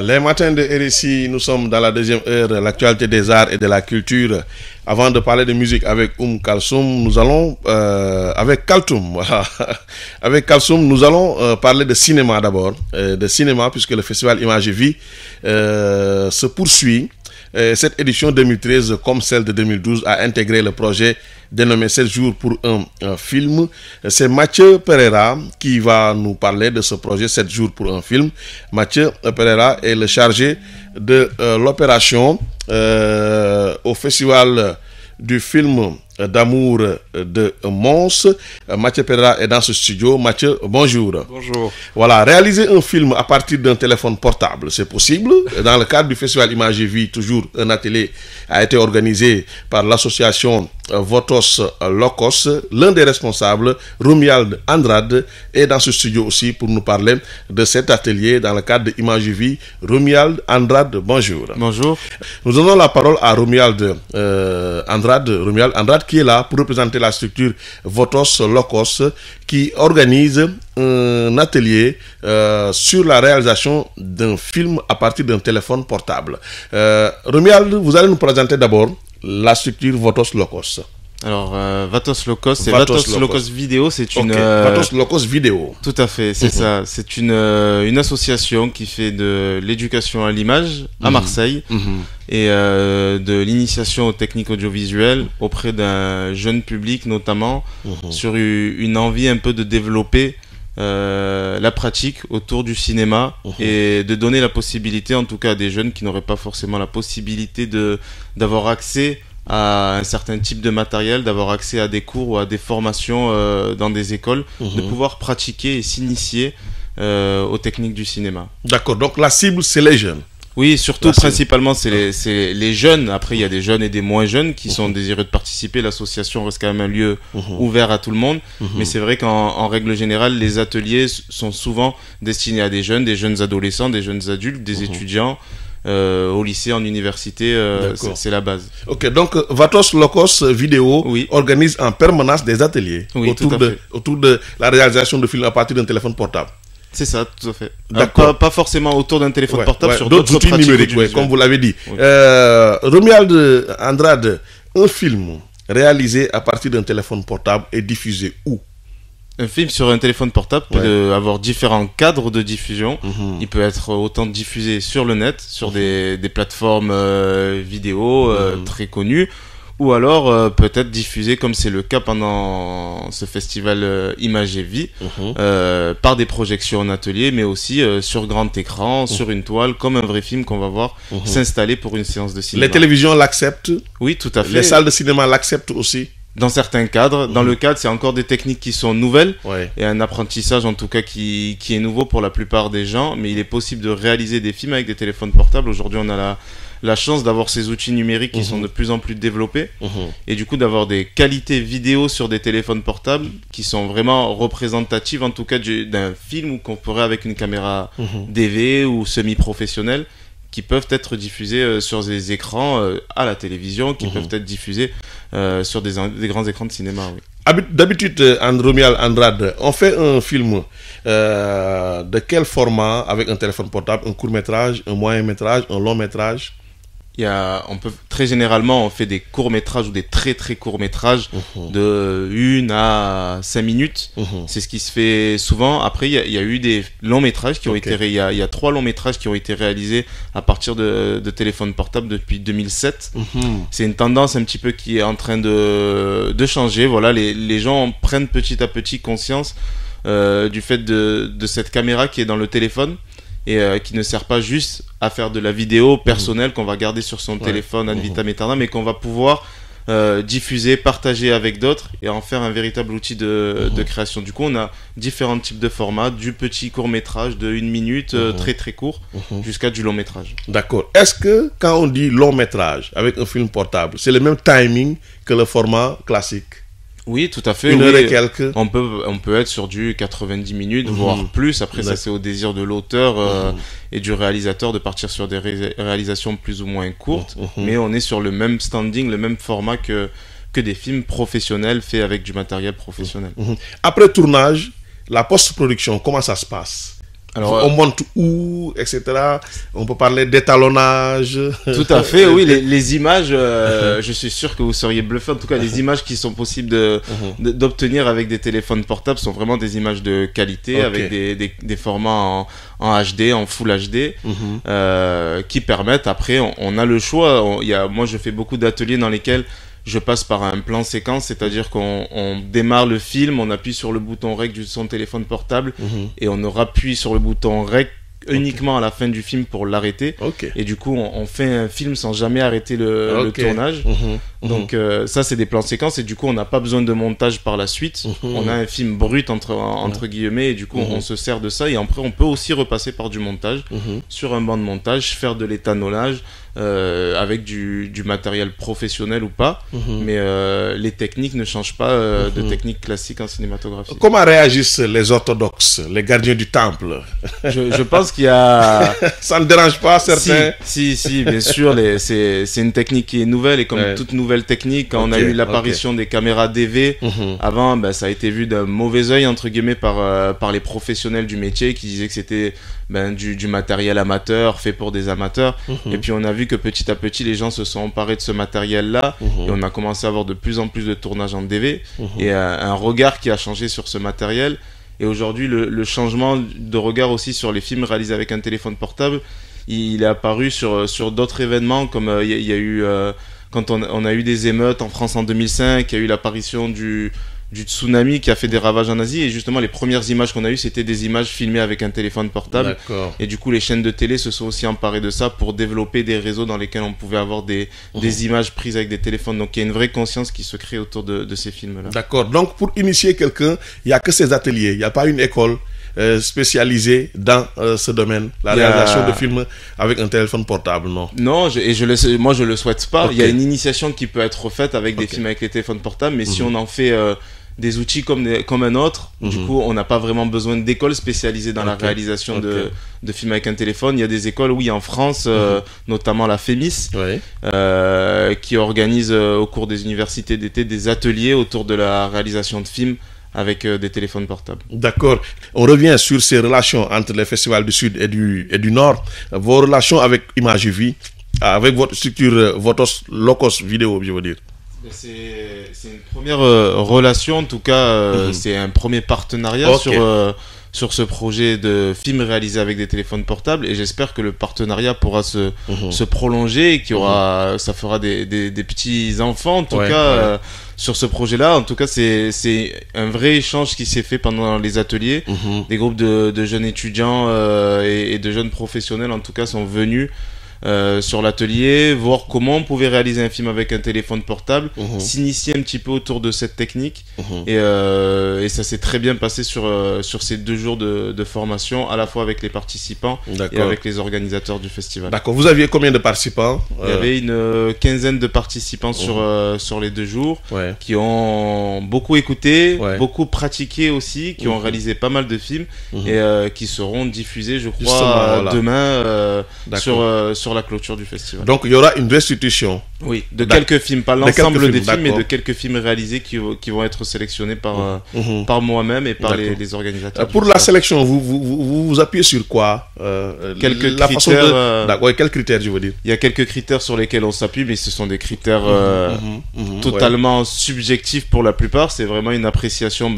Les matins de RSI, nous sommes dans la deuxième heure, l'actualité des arts et de la culture. Avant de parler de musique avec Kalsoum, nous allons avec Kaltoum. Voilà. Avec Kalsoum, nous allons parler de cinéma d'abord, de cinéma puisque le festival Image et Vie se poursuit. Cette édition 2013, comme celle de 2012, a intégré le projet dénommé 7 jours pour un film. C'est Mathieu Pereira qui va nous parler de ce projet 7 jours pour un film. Mathieu Pereira est le chargé de l'opération au festival du film d'amour de Mons. Mathieu Pereira est dans ce studio. Mathieu, bonjour. Bonjour. Voilà, réaliser un film à partir d'un téléphone portable, c'est possible. Dans le cadre du festival Image et Vie, toujours un atelier a été organisé par l'association Votos Locos. L'un des responsables, Romuald Andrade, est dans ce studio aussi pour nous parler de cet atelier dans le cadre de Image et Vie. Romuald Andrade, bonjour. Bonjour. Nous donnons la parole à Romuald Andrade qui est là pour représenter la structure Votos Locos qui organise un atelier sur la réalisation d'un film à partir d'un téléphone portable. Romuald, vous allez nous présenter d'abord la structure Votos Locos. Alors, Vatos Locos, c'est Vatos Locos Vidéo, c'est une... Vatos Locos Vidéo. Tout à fait, c'est ça. C'est une association qui fait de l'éducation à l'image à Marseille et de l'initiation aux techniques audiovisuelles auprès d'un jeune public notamment sur une envie un peu de développer la pratique autour du cinéma et de donner la possibilité, en tout cas à des jeunes qui n'auraient pas forcément la possibilité d'avoir accès à un certain type de matériel, d'avoir accès à des cours ou à des formations dans des écoles, de pouvoir pratiquer et s'initier aux techniques du cinéma. D'accord, donc la cible c'est les jeunes. Oui, surtout principalement c'est les jeunes. Après il y a des jeunes et des moins jeunes qui sont désireux de participer. L'association reste quand même un lieu ouvert à tout le monde, mais c'est vrai qu'en règle générale les ateliers sont souvent destinés à des jeunes adolescents, des jeunes adultes, des étudiants. Au lycée, en université, c'est la base. Ok, donc Vatos Locos Vidéo organise en permanence des ateliers autour de la réalisation de films à partir d'un téléphone portable. C'est ça, tout à fait. Pas forcément autour d'un téléphone portable, sur d'autres outils numériques, comme vous l'avez dit. Romuald Andrade, un film réalisé à partir d'un téléphone portable est diffusé où? Un film sur un téléphone portable peut avoir différents cadres de diffusion. Il peut être autant diffusé sur le net, sur des plateformes vidéo très connues, ou alors peut-être diffusé, comme c'est le cas pendant ce festival Image et Vie, par des projections en atelier, mais aussi sur grand écran, sur une toile, comme un vrai film qu'on va voir s'installer pour une séance de cinéma. Les télévisions l'acceptent? Oui, tout à fait. Les salles de cinéma l'acceptent aussi? Dans certains cadres, dans le cadre, c'est encore des techniques qui sont nouvelles et un apprentissage en tout cas qui est nouveau pour la plupart des gens, mais il est possible de réaliser des films avec des téléphones portables. Aujourd'hui, on a la chance d'avoir ces outils numériques qui sont de plus en plus développés et du coup d'avoir des qualités vidéo sur des téléphones portables qui sont vraiment représentatives en tout cas d'un film qu'on ferait avec une caméra DV ou semi-professionnelle, qui peuvent être diffusés sur des écrans à la télévision, qui peuvent être diffusés sur des grands écrans de cinéma. D'habitude, Romuald Andrade, on fait un film de quel format avec un téléphone portable? Un court-métrage, un moyen-métrage, un long-métrage? Très généralement, on fait des courts-métrages ou des très très courts-métrages de 1 à 5 minutes. C'est ce qui se fait souvent. Après, il y a eu des longs-métrages qui ont été il y a 3 longs-métrages qui ont été réalisés à partir de téléphones portables depuis 2007. C'est une tendance un petit peu qui est en train de changer. Voilà, les gens prennent petit à petit conscience du fait de cette caméra qui est dans le téléphone et qui ne sert pas juste à faire de la vidéo personnelle qu'on va garder sur son téléphone ad vitam aeternam, mais qu'on va pouvoir diffuser, partager avec d'autres et en faire un véritable outil de création. Du coup, on a différents types de formats, du petit court-métrage de 1 minute, très très court, jusqu'à du long-métrage. D'accord. Est-ce que quand on dit long-métrage avec un film portable, c'est le même timing que le format classique? Oui, tout à fait. 1 heure et quelques. On peut être sur du 90 minutes, voire plus. Après, ça, c'est au désir de l'auteur et du réalisateur de partir sur des réalisations plus ou moins courtes. Mais on est sur le même standing, le même format que des films professionnels faits avec du matériel professionnel. Après tournage, la post-production, comment ça se passe? Alors, on monte où, etc. On peut parler d'étalonnage. Tout à fait, oui. Les images, je suis sûr que vous seriez bluffé. En tout cas, les images qui sont possibles d'obtenir avec des téléphones portables sont vraiment des images de qualité, avec des formats en HD, en Full HD, qui permettent, après, on a le choix. Moi, je fais beaucoup d'ateliers dans lesquels je passe par un plan séquence, c'est-à-dire qu'on démarre le film, on appuie sur le bouton REC de son téléphone portable et on rappuie sur le bouton REC uniquement à la fin du film pour l'arrêter. Et du coup, on fait un film sans jamais arrêter le tournage. Donc ça, c'est des plans séquences et du coup, on n'a pas besoin de montage par la suite. On a un film brut entre guillemets et du coup, on se sert de ça. Et après, on peut aussi repasser par du montage sur un banc de montage, faire de l'étalonnage avec du matériel professionnel ou pas. Mais les techniques ne changent pas de techniques classiques en cinématographie. Comment réagissent les orthodoxes, les gardiens du temple? Je pense qu'il y a... Ça ne dérange pas certains? Si, bien sûr. C'est une technique qui est nouvelle et comme toute nouvelle technique, quand on a eu l'apparition des caméras DV, avant, ça a été vu d'un mauvais œil, entre guillemets, par les professionnels du métier qui disaient que c'était du matériel amateur fait pour des amateurs. Et puis on a vu que petit à petit, les gens se sont emparés de ce matériel-là et on a commencé à avoir de plus en plus de tournages en DV et un regard qui a changé sur ce matériel. Et aujourd'hui, le changement de regard aussi sur les films réalisés avec un téléphone portable, il est apparu sur d'autres événements, comme il y a eu quand on a eu des émeutes en France en 2005, il y a eu l'apparition du tsunami qui a fait des ravages en Asie, et justement les premières images qu'on a eues, c'était des images filmées avec un téléphone portable. Et du coup, les chaînes de télé se sont aussi emparées de ça pour développer des réseaux dans lesquels on pouvait avoir des images prises avec des téléphones. Donc il y a une vraie conscience qui se crée autour de ces films-là. D'accord. Donc pour initier quelqu'un, il n'y a que ces ateliers, il n'y a pas une école spécialisée dans ce domaine, la réalisation de films avec un téléphone portable, non? Non, moi je le souhaite pas. Il y a une initiation qui peut être faite avec des films avec les téléphones portables, mais si on en fait des outils comme un autre, du coup on n'a pas vraiment besoin d'écoles spécialisées dans la réalisation de films avec un téléphone. Il y a des écoles, oui, en France, notamment la FEMIS, qui organise au cours des universités d'été des ateliers autour de la réalisation de films avec des téléphones portables. D'accord. On revient sur ces relations entre les festivals du Sud et du Nord. Vos relations avec Image Vie, avec votre structure, votre locos vidéo, je veux dire. C'est une première relation, en tout cas, c'est un premier partenariat sur ce projet de film réalisé avec des téléphones portables, et j'espère que le partenariat pourra se prolonger et ça fera des petits enfants, en tout cas, sur ce projet-là. En tout cas, c'est un vrai échange qui s'est fait pendant les ateliers. Des groupes de jeunes étudiants et de jeunes professionnels, en tout cas, sont venus sur l'atelier, voir comment on pouvait réaliser un film avec un téléphone portable, s'initier un petit peu autour de cette technique, et ça s'est très bien passé sur ces 2 jours de formation, à la fois avec les participants et avec les organisateurs du festival. D'accord. Vous aviez combien de participants? Il y avait une quinzaine de participants sur les 2 jours, qui ont beaucoup écouté, beaucoup pratiqué aussi, qui ont réalisé pas mal de films, et qui seront diffusés, je crois, demain sur la clôture du festival. Donc il y aura une restitution. Oui, de quelques films, pas l'ensemble des films, mais de quelques films réalisés qui vont être sélectionnés par moi-même et par les organisateurs. Pour la sélection, vous appuyez sur quoi? Quelques critères. Quels critères, je veux dire? Il y a quelques critères sur lesquels on s'appuie, mais ce sont des critères totalement subjectifs pour la plupart. C'est vraiment une appréciation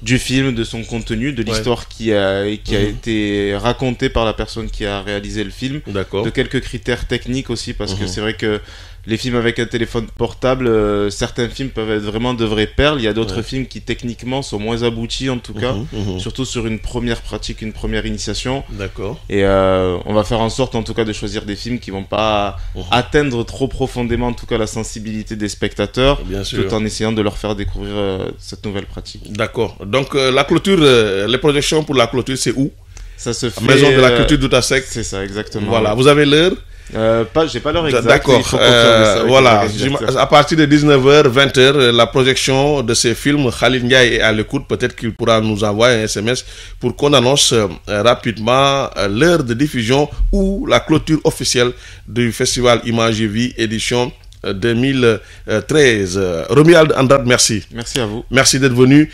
du film, de son contenu, de l'histoire qui a été racontée par la personne qui a réalisé le film. De quelques critères techniques aussi, parce que c'est vrai que les films avec un téléphone portable, certains films peuvent être vraiment de vraies perles. Il y a d'autres films qui techniquement sont moins aboutis, en tout cas, surtout sur une première pratique, une première initiation. D'accord. Et on va faire en sorte, en tout cas, de choisir des films qui vont pas atteindre trop profondément, en tout cas, la sensibilité des spectateurs, tout en essayant de leur faire découvrir cette nouvelle pratique. D'accord. Donc la clôture, les projections pour la clôture, c'est où? Ça se fait Maison de la culture d'Outasek. C'est ça, exactement. Voilà. Vous avez l'heure? J'ai pas l'heure exacte. D'accord. Voilà. À partir de 19h, 20h, la projection de ces films, Khalid Ndiaye est à l'écoute. Peut-être qu'il pourra nous envoyer un SMS pour qu'on annonce rapidement l'heure de diffusion ou la clôture officielle du festival Image Vie édition 2013. Romuald Andrade, merci. Merci à vous. Merci d'être venu.